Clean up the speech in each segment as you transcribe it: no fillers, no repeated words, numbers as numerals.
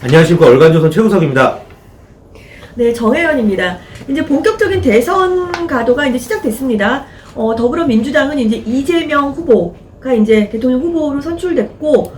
안녕하십니까. 얼간조선 최우석입니다. 네, 정혜연입니다. 이제 본격적인 대선 가도가 이제 시작됐습니다. 더불어민주당은 이제 이재명 후보가 이제 대통령 후보로 선출됐고,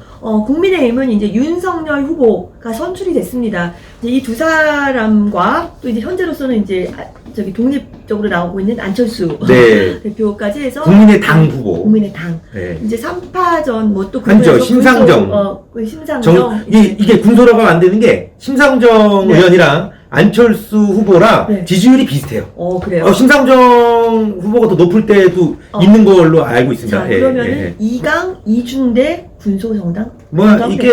국민의힘은 이제 윤석열 후보가 선출이 됐습니다. 이제 이 두 사람과 또 이제 현재로서는 이제 독립적으로 나오고 있는 안철수 네. 대표까지 해서 국민의당 후보. 국민의당. 네. 이제 3파전 뭐 또 한죠. 심상정. 심상정. 이게 군소라고 하면 안 되는 게 심상정 네. 의원이랑 안철수 후보랑 네. 지지율이 비슷해요. 그래요. 심상정 후보가 더 높을 때도 있는 걸로 알고 있습니다. 자, 그러면은 이강, 이중대 군소정당? 이게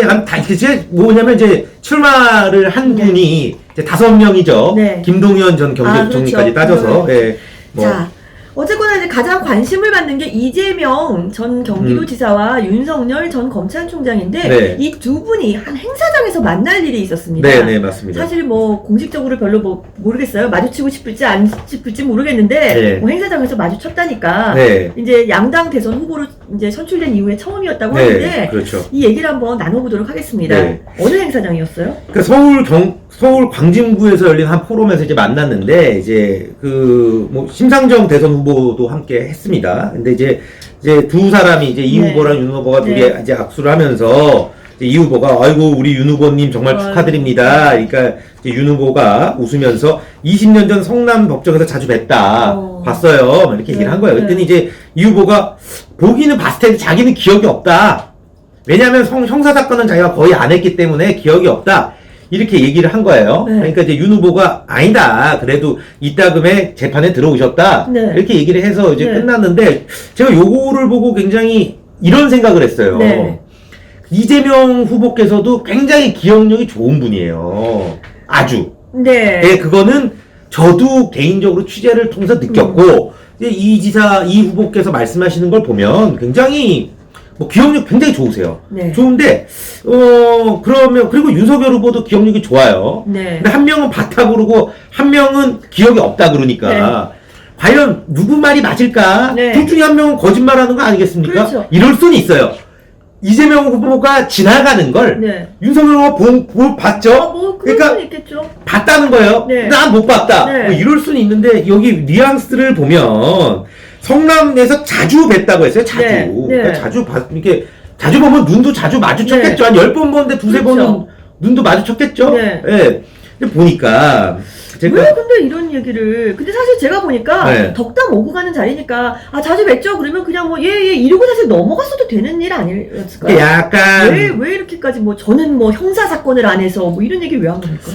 뭐냐면 이제 출마를 한 분이 이제 5명이죠. 네. 김동연 전 경제부총리까지 따져서. 네. 자, 어쨌거나 이제 가장 관심을 받는 게 이재명 전 경기도지사와 윤석열 전 검찰총장인데 네. 이 두 분이 한 행사장에서 만날 일이 있었습니다. 네, 맞습니다. 사실 뭐 공식적으로 별로 모르겠어요. 마주치고 싶을지 안 싶을지 모르겠는데 네. 뭐 행사장에서 마주쳤다니까. 네. 이제 양당 대선 후보로 이제 선출된 이후에 처음이었다고 네, 하는데 그렇죠. 이 얘기를 한번 나눠보도록 하겠습니다. 네. 어느 행사장이었어요? 그러니까 서울 광진구에서 열린 한 포럼에서 이제 만났는데 이제 심상정 대선 후보도 함께 했습니다. 근데 이제 두 사람이 이제 이 네. 후보랑 윤 후보가 두 네. 개 이제 악수를 하면서 이제 이 후보가 아이고 우리 윤 후보님 정말 축하드립니다. 그러니까 이제 윤 후보가 웃으면서 20년 전 성남 법정에서 자주 뵀다. 봤어요. 막 이렇게 얘기를 한 거예요. 그랬더니 이제 이 후보가 보기는 봤을 텐데 자기는 기억이 없다. 왜냐하면 형사사건은 자기가 거의 안 했기 때문에 기억이 없다. 이렇게 얘기를 한 거예요. 네. 그러니까 이제 윤 후보가 아니다. 그래도 이따금에 재판에 들어오셨다. 네. 이렇게 얘기를 해서 이제 네. 끝났는데 제가 요거를 보고 굉장히 이런 생각을 했어요. 네. 이재명 후보께서도 굉장히 기억력이 좋은 분이에요. 아주. 네. 네, 그거는 저도 개인적으로 취재를 통해서 느꼈고 이 후보께서 말씀하시는 걸 보면 굉장히 기억력 굉장히 좋으세요. 네. 좋은데, 그리고 윤석열 후보도 기억력이 좋아요. 네. 근데 한 명은 봤다 그러고, 한 명은 기억이 없다 그러니까. 네. 과연 누구 말이 맞을까? 네. 둘 중에 한 명은 거짓말하는 거 아니겠습니까? 그렇죠. 이럴 수는 있어요. 이재명 후보가 지나가는 걸, 네. 윤석열 후보가 봤죠? 그럴 수는 있겠죠. 봤다는 거예요. 네. 난 못 봤다. 네. 이럴 수는 있는데, 여기 뉘앙스를 보면, 성남에서 자주 뵀다고 했어요. 자주. 네. 그러니까 자주 보면 눈도 자주 마주쳤겠죠. 네. 한 10번 보는데 두세 그렇죠. 번은 눈도 마주쳤겠죠. 네. 예. 근데 보니까 왜 근데 이런 얘기를 근데 사실 제가 보니까 네. 덕담 오고 가는 자리니까 자주 뵀죠 그러면 그냥 예 이러고 사실 넘어갔어도 되는 일 아니었을까요? 약간 왜 이렇게까지 저는 형사 사건을 안 해서 이런 얘기 왜 한 겁니까?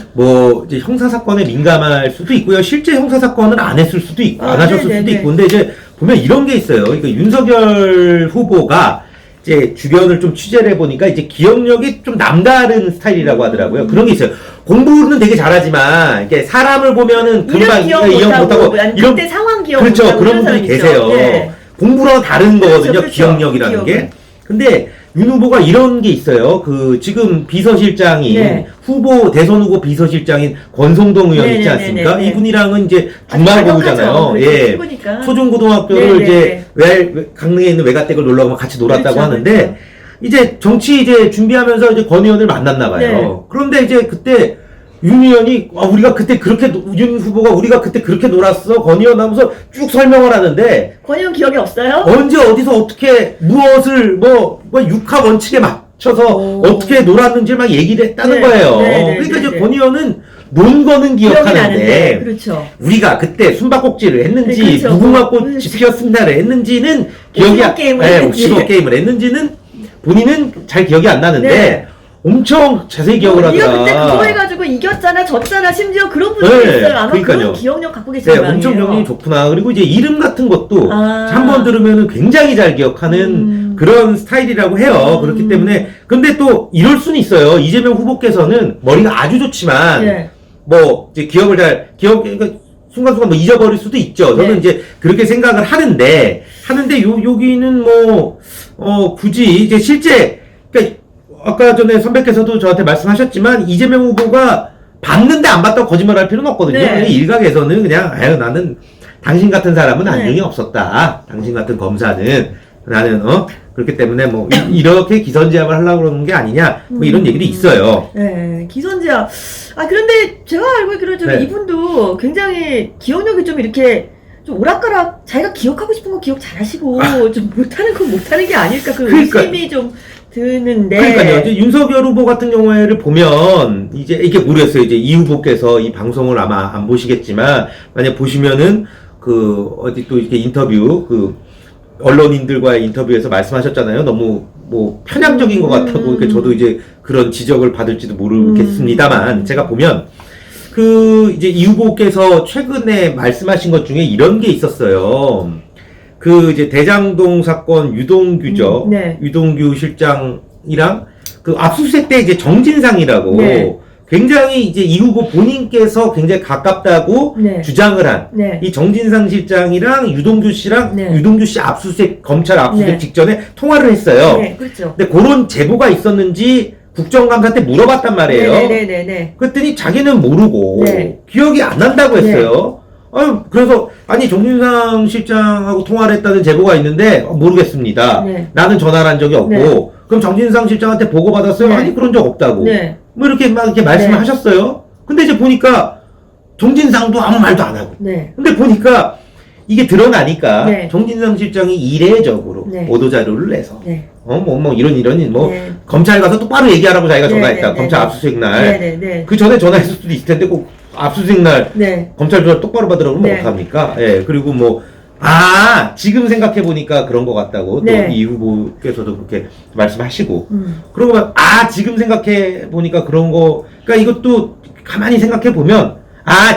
이제 형사 사건에 민감할 수도 있고요. 실제 형사 사건을 안 했을 수도 있고 안 하셨을 수도 있고. 근데 이제 보면 이런 게 있어요. 그러니까 윤석열 후보가 이제 주변을 좀 취재를 해보니까 이제 기억력이 좀 남다른 스타일이라고 하더라고요. 그런 게 있어요. 공부는 되게 잘하지만 이게 사람을 보면은 금방 기억 못하고 그때 상황 기억 그렇죠. 못하고 그런 분들이 계세요. 네. 공부랑 다른 거거든요. 그렇죠. 기억력이라는 게. 근데 윤 후보가 이런 게 있어요. 지금 비서실장인 네. 대선 후보 비서실장인 권성동 의원 있지 않습니까? 이분이랑은 이제 중반고잖아요. 예. 초중고등학교를 이제 강릉에 있는 외가댁을 놀러 가면 같이 놀았다고 그렇죠, 하는데 그렇죠. 이제 정치 준비하면서 이제 권 의원을 만났나 봐요. 네. 그런데 이제 그때 윤 의원이 윤 후보가 우리가 그때 그렇게 놀았어 권 의원 하면서 쭉 설명을 하는데 권 의원 기억이 없어요? 언제 어디서 어떻게 무엇을 육하 원칙에 맞춰서 어떻게 놀았는지 막 얘기를 했다는 거예요. 그러니까 이제 권 의원은 논 거는 기억하는데 그렇죠. 우리가 그때 숨바꼭질을 했는지 그렇죠. 무궁화꽃 피었습니다를 했는지는 기억이 옥시도 게임을 했는지는 본인은 잘 기억이 안 나는데 네. 엄청 자세히 기억을 하더라. 네가 그때 그거 해가지고 이겼잖아, 졌잖아, 심지어 그런 분들이 있어요. 아마 그러니까요. 그런 기억력 갖고 계시는 거 엄청 아니에요? 기억력이 좋구나. 그리고 이제 이름 같은 것도 한 번 들으면 굉장히 잘 기억하는 그런 스타일이라고 해요. 그렇기 때문에 근데 또 이럴 수는 있어요. 이재명 후보께서는 머리가 아주 좋지만 네. 이제 그러니까 순간순간 잊어버릴 수도 있죠. 저는 네. 이제 그렇게 생각을 하는데 여기는 굳이 이제 실제 그러니까 아까 전에 선배께서도 저한테 말씀하셨지만 이재명 후보가 봤는데 안 봤다고 거짓말할 필요는 없거든요. 네. 일각에서는 그냥 나는 당신 같은 사람은 안중에 없었다. 당신 같은 검사는 나는 그렇기 때문에 뭐 이렇게 기선제압을 하려고 그러는 게 아니냐 뭐 이런 얘기도 있어요. 네, 기선제압. 아 그런데 제가 알고 있기로는 좀 네. 이분도 굉장히 기억력이 좀 이렇게 좀 오락가락 자기가 기억하고 싶은 거 기억 잘하시고 좀 못하는 건 못하는 게 아닐까 그 그러니까. 의심이 좀 드는데. 그러니까요. 이제 윤석열 후보 같은 경우에를 보면 이제 이게 모르겠어요. 이제 이 후보께서 이 방송을 아마 안 보시겠지만 만약 보시면은 어디 또 이렇게 인터뷰 언론인들과의 인터뷰에서 말씀하셨잖아요. 너무 뭐 편향적인 것 같다고. 그러니까 저도 이제 그런 지적을 받을지도 모르겠습니다만 제가 보면 이제 이 후보께서 최근에 말씀하신 것 중에 이런 게 있었어요. 이제 대장동 사건 유동규죠. 네. 유동규 실장이랑 압수수색 때 이제 정진상이라고 네. 굉장히 이제 이 후보 본인께서 굉장히 가깝다고 네. 주장을 한 네. 이 정진상 실장이랑 유동규 씨랑 네. 유동규 씨 검찰 압수수색 네. 직전에 통화를 했어요. 네, 그렇죠. 근데 그런 제보가 있었는지 국정감사 때 물어봤단 말이에요. 네네네. 그랬더니 자기는 모르고 네. 기억이 안 난다고 했어요. 그래서 정진상 실장하고 통화를 했다는 제보가 있는데 모르겠습니다. 네. 나는 전화를 한 적이 없고 네. 그럼 정진상 실장한테 보고받았어요? 네. 아니 그런 적 없다고. 네. 뭐 이렇게 말씀을 하셨어요. 근데 이제 보니까 정진상도 아무 말도 안 하고. 네. 근데 보니까 이게 드러나니까 네. 정진상 실장이 이례적으로 네. 보도자료를 내서 네. 이런 네. 검찰 가서 똑바로 얘기하라고 자기가 네, 전화했다. 네, 검찰 네. 압수수색 날. 네네네. 그 전에 전화했을 수도 있을 텐데 꼭 압수수색 날 네. 검찰 조사 똑바로 받으라고 그러면 네. 어떡합니까? 예, 그리고 지금 생각해보니까 그런 것 같다고 네. 또 이 후보께서도 그렇게 말씀하시고 음. 그러고 지금 생각해보니까 그런 거 그러니까 이것도 가만히 생각해보면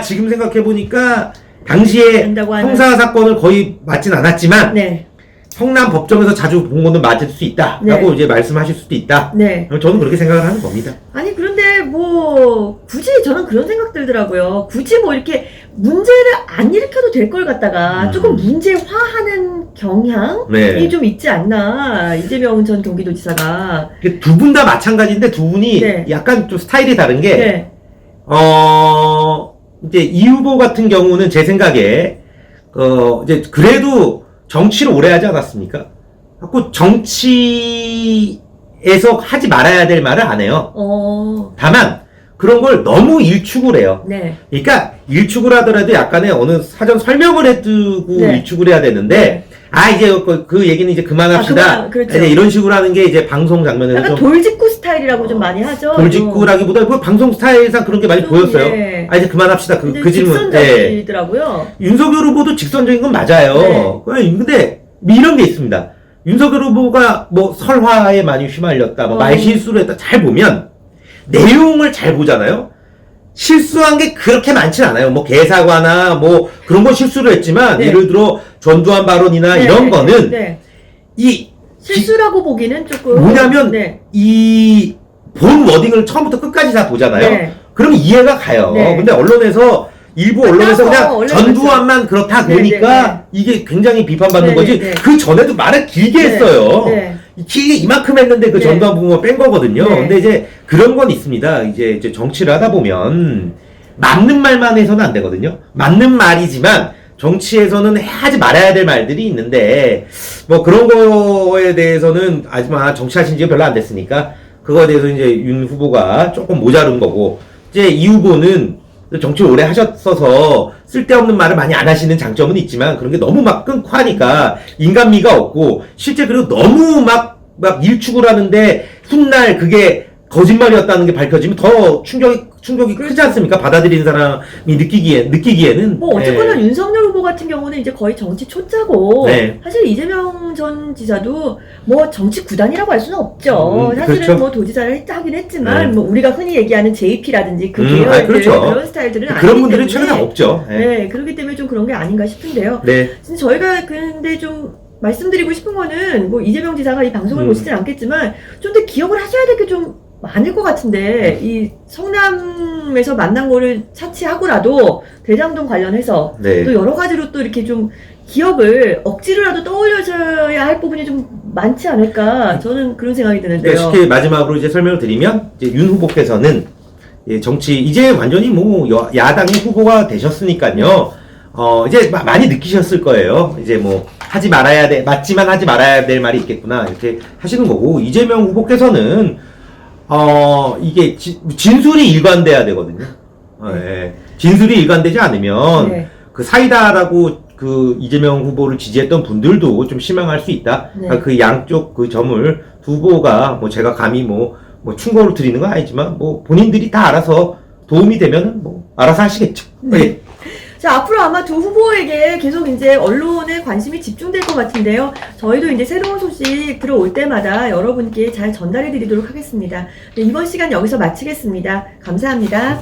지금 생각해보니까 당시에 된다고 하는- 형사 사건을 거의 맞진 않았지만 네. 성남 법정에서 자주 본 거는 맞을 수 있다 네. 라고 이제 말씀하실 수도 있다. 네. 저는 그렇게 생각을 하는 겁니다. 아니 그런데 굳이 저는 그런 생각 들더라고요. 굳이 이렇게 문제를 안 일으켜도 될 걸 갖다가 조금 문제화하는 경향이 네. 좀 있지 않나 이재명 전 경기도지사가. 두 분 다 마찬가지인데 두 분이 네. 약간 좀 스타일이 다른 게 네. 이제 이 후보 같은 경우는 제 생각에 이제 그래도 정치를 오래 하지 않았습니까? 자꾸 정치에서 하지 말아야 될 말을 안 해요. 다만 그런 걸 너무 일축을 해요. 네. 그러니까 일축을 하더라도 약간의 어느 사전 설명을 해두고 네. 일축을 해야 되는데 이제 그 얘기는 이제 그만합시다. 그렇죠. 이제 이런 식으로 하는 게 이제 방송 장면에서 약간 좀 돌직구 스타일이라고 좀 많이 하죠. 돌직구라기보다 방송 스타일상 그런 게 많이 좀, 보였어요. 예. 이제 그만합시다. 그 질문. 직선적이더라고요. 윤석열 후보도 직선적인 건 맞아요. 근데 이런 게 있습니다. 윤석열 후보가 설화에 많이 휘말렸다, 말실수를 했다, 잘 보면 내용을 잘 보잖아요. 실수한 게 그렇게 많진 않아요. 개사과나 그런 건 실수를 했지만 네. 예를 들어 전두환 발언이나 네. 이런 거는 네. 이 실수라고 보기는 조금 뭐냐면 네. 이 본 워딩을 처음부터 끝까지 다 보잖아요. 네. 그러면 이해가 가요. 네. 근데 일부 언론에서 그냥 언론에서 전두환만 그렇다 네, 보니까 네, 네. 이게 굉장히 비판받는 네, 거지. 네, 네. 그 전에도 말을 길게 네, 했어요. 네. 길게 이만큼 했는데 그 네. 전두환 부분만 뺀 거거든요. 네. 근데 이제 그런 건 있습니다. 이제 정치를 하다 보면 맞는 말만 해서는 안 되거든요. 맞는 말이지만 정치에서는 하지 말아야 될 말들이 있는데 그런 거에 대해서는 아직만 정치하신 지가 별로 안 됐으니까 그거에 대해서 이제 윤 후보가 조금 모자른 거고 이제 이 후보는 정치를 오래 하셨어서 쓸데없는 말을 많이 안 하시는 장점은 있지만 그런 게 너무 끊고 하니까 인간미가 없고 실제 그리고 너무 막 일축을 하는데 훗날 그게 거짓말이었다는 게 밝혀지면 더 충격이 크지 않습니까? 받아들이는 사람이 느끼기에는. 어쨌거나 윤석열 후보 같은 경우는 이제 거의 정치 초짜고 네. 사실 이재명 전 지사도 정치 구단이라고 할 수는 없죠. 사실은 그렇죠. 도지사를 하긴 했지만 네. 우리가 흔히 얘기하는 JP라든지 그 계열들 그렇죠. 그런 스타일들은 아니기 그런 분들은 때문에 최근에 없죠. 네, 그렇기 때문에 좀 그런 게 아닌가 싶은데요. 네. 진짜 저희가 근데 좀 말씀드리고 싶은 거는 이재명 지사가 이 방송을 보시진 않겠지만 좀 더 기억을 하셔야 될 게 좀 많을 것 같은데 이 성남에서 만난 거를 차치하고라도 대장동 관련해서 네. 또 여러 가지로 또 이렇게 좀 기억을 억지로라도 떠올려줘야 할 부분이 좀 많지 않을까 저는 그런 생각이 드는데요. 그러니까 쉽게 마지막으로 이제 설명을 드리면 이제 윤 후보께서는 정치 이제 완전히 야당의 후보가 되셨으니까요. 이제 많이 느끼셨을 거예요. 이제 하지 말아야 돼, 맞지만 하지 말아야 될 말이 있겠구나. 이렇게 하시는 거고, 이재명 후보께서는, 이게 진술이 일관돼야 되거든요. 예. 진술이 일관되지 않으면, 네. 그 사이다라고 그 이재명 후보를 지지했던 분들도 좀 실망할 수 있다. 네. 그러니까 그 양쪽 그 점을 두 후보가 뭐 제가 감히 뭐 충고를 드리는 건 아니지만 뭐 본인들이 다 알아서 도움이 되면은 뭐 알아서 하시겠죠. 네. 예. 자, 앞으로 아마 두 후보에게 계속 이제 언론의 관심이 집중될 것 같은데요. 저희도 이제 새로운 소식 들어올 때마다 여러분께 잘 전달해 드리도록 하겠습니다. 네, 이번 시간 여기서 마치겠습니다. 감사합니다.